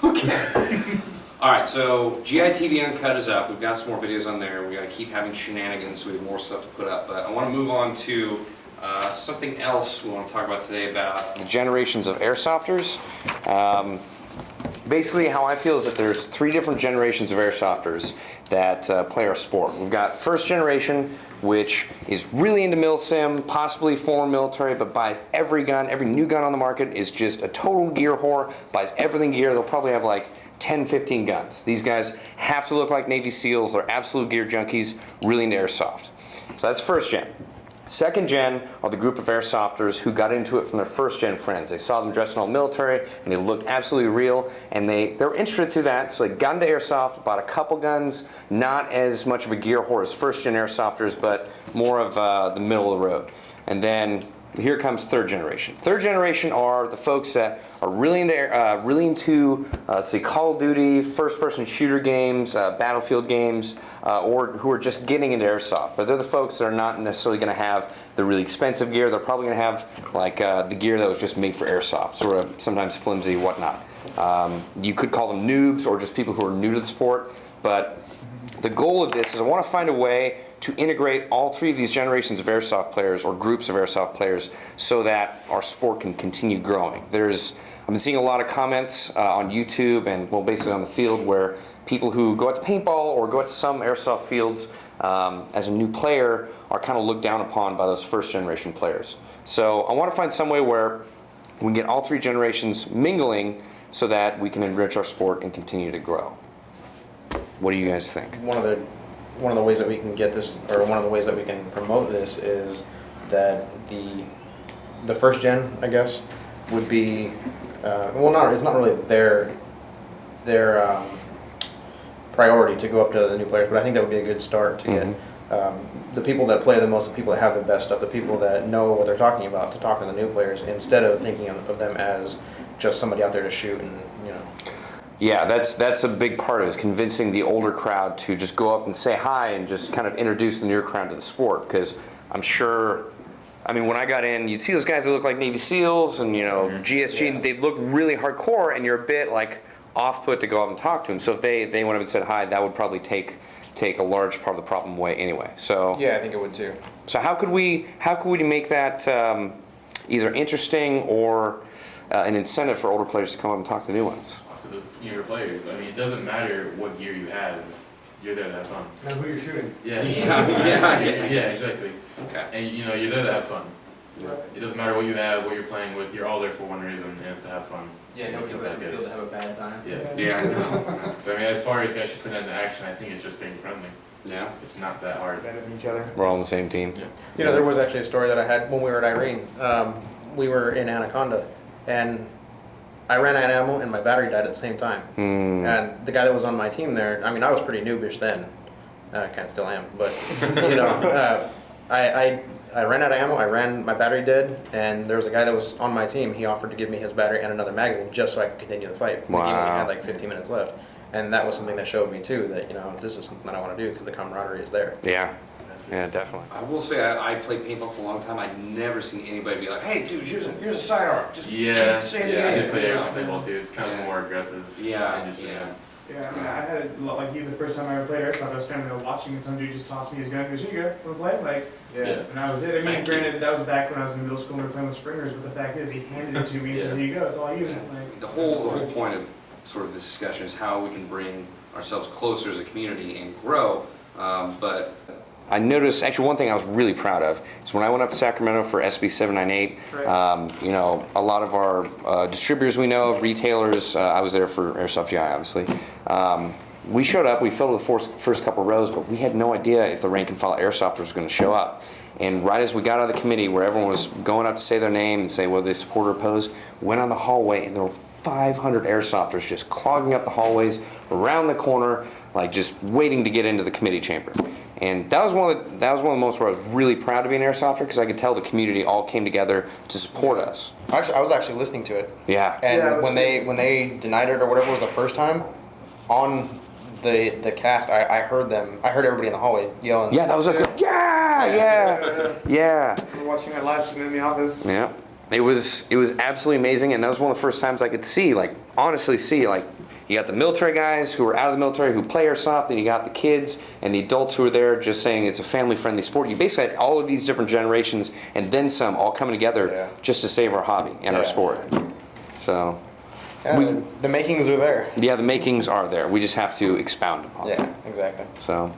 Okay. All right, so GITV Uncut is up. We've got some more videos on there. We got to keep having shenanigans, so we have more stuff to put up. But I want to move on to something else we want to talk about today about the generations of airsofters. Basically, how I feel is that there's 3 different generations of airsofters that play our sport. We've got first generation, which is really into milsim, possibly former military, but buys every gun, every new gun on the market is just a total gear whore, buys everything gear. They'll probably have like 10, 15 guns. These guys have to look like Navy SEALs. They're absolute gear junkies, really into airsoft. So that's first gen. Second gen are the group of airsofters who got into it from their first gen friends. They saw them dressed in all military and they looked absolutely real, and they're interested through that, so they got into airsoft, bought a couple guns, not as much of a gear whore as first gen airsofters, but more of the middle of the road. And then here comes third generation. Third generation are the folks that are really into let's see, Call of Duty, first-person shooter games, Battlefield games, or who are just getting into airsoft. But they're the folks that are not necessarily going to have the really expensive gear. They're probably going to have like the gear that was just made for airsoft, sort of sometimes flimsy, whatnot. You could call them noobs or just people who are new to the sport. But the goal of this is I want to find a way to integrate all 3 of these generations of airsoft players or groups of airsoft players so that our sport can continue growing. I've been seeing a lot of comments on YouTube and, well, basically on the field where people who go out to paintball or go out to some airsoft fields as a new player are kind of looked down upon by those first generation players. So I want to find some way where we can get all 3 generations mingling so that we can enrich our sport and continue to grow. What do you guys think? One of the ways that we can get this, or one of the ways that we can promote this, is that the first gen, I guess, would be it's not really their priority to go up to the new players, but I think that would be a good start to get the people that play the most, the people that have the best stuff, the people that know what they're talking about, to talk to the new players instead of thinking of them as just somebody out there to shoot and, you know. Yeah, that's a big part of it, is convincing the older crowd to just go up and say hi and just kind of introduce the newer crowd to the sport. Because I'm sure, I mean, when I got in, you'd see those guys that look like Navy SEALs and, you know, GSG, and they'd look really hardcore, and you're a bit like off-put to go up and talk to them. So if they went up and said hi, that would probably take a large part of the problem away anyway. So yeah, I think it would too. So how could we make that either interesting or an incentive for older players to come up and talk to new ones? To the younger players. I mean, it doesn't matter what gear you have, you're there to have fun. Know who you're shooting. Yeah, yeah, exactly. Okay. And you know, you're there to have fun. Right. It doesn't matter what you have, what you're playing with, you're all there for one reason, and it's to have fun. Yeah, nobody wants to feel to have a bad time. Yeah. I know. So I mean, as far as actually putting that into action, I think it's just being friendly. Yeah. It's not that hard. Better than each other. We're all on the same team. Yeah. You know, there was actually a story that I had when we were at Irene. We were in Anaconda, and I ran out of ammo and my battery died at the same time. And the guy that was on my team there, I mean, I was pretty noobish then. I kind of still am, but you know, I ran out of ammo, my battery dead, and there was a guy that was on my team. He offered to give me his battery and another magazine just so I could continue the fight. Wow. He only had like 15 minutes left. And that was something that showed me too that, you know, this is something that I want to do because the camaraderie is there. Yeah. Yeah, definitely. I will say I played paintball for a long time. I'd never seen anybody be like, "Hey, dude, here's a sidearm. Just stay in the game." I did play paintball too. It's kind of more aggressive. Yeah, I mean, I had it like you the first time I ever played Airsoft. I was standing there watching, and some dude just tossed me his gun. Goes, "Here you go, wanna play?" Like, Yeah. And that was it. I mean, granted, that was back when I was in middle school and we were playing with springers. But the fact is, he handed it to me and said, "Here you go. It's all you." Yeah. Like, The whole point of sort of this discussion is how we can bring ourselves closer as a community and grow. But I noticed, actually, one thing I was really proud of is when I went up to Sacramento for SB 798. Right. You know, a lot of our distributors we know of, retailers. I was there for Airsoft GI, obviously. We showed up, we filled the first couple rows, but we had no idea if the rank and file airsofters was going to show up. And right as we got out of the committee, where everyone was going up to say their name and say whether they support or oppose, went on the hallway, and there were 500 airsofters just clogging up the hallways around the corner, like just waiting to get into the committee chamber. And that was one of the moments where I was really proud to be an airSofter, because I could tell the community all came together to support us. Actually, I was actually listening to it. Yeah. And Yeah, when they denied it or whatever was the first time, on the cast, I heard everybody in the hallway yelling. Yeah, that was just yeah. We were watching that live stream in the office. Yeah. It was absolutely amazing, and that was one of the first times I could see, like, honestly see, like, you got the military guys who are out of the military who play Airsoft, and you got the kids and the adults who are there just saying it's a family-friendly sport. You basically had all of these different generations and then some all coming together just to save our hobby and our sport. So, Yeah, the makings are there. yeah, the makings are there. We just have to expound upon them. Yeah, exactly. So,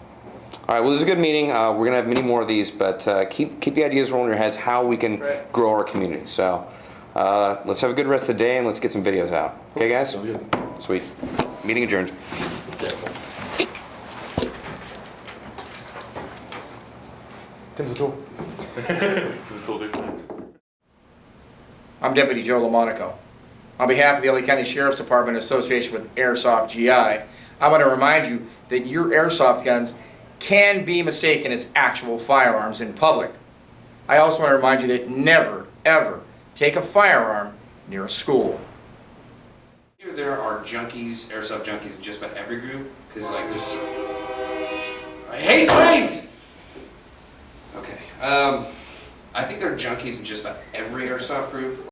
all right, well, this is a good meeting. We're going to have many more of these, but keep the ideas rolling in your heads how we can grow our community. So, let's have a good rest of the day, and let's get some videos out. Okay, guys? Sweet. Meeting adjourned. Tim's a tool. I'm Deputy Joe Lamonaco. On behalf of the LA County Sheriff's Department in association with Airsoft GI, I want to remind you that your airsoft guns can be mistaken as actual firearms in public. I also want to remind you that never, ever take a firearm near a school. There are junkies, airsoft junkies in just about every group, because like there's I hate trains! Okay, I think there are junkies in just about every airsoft group.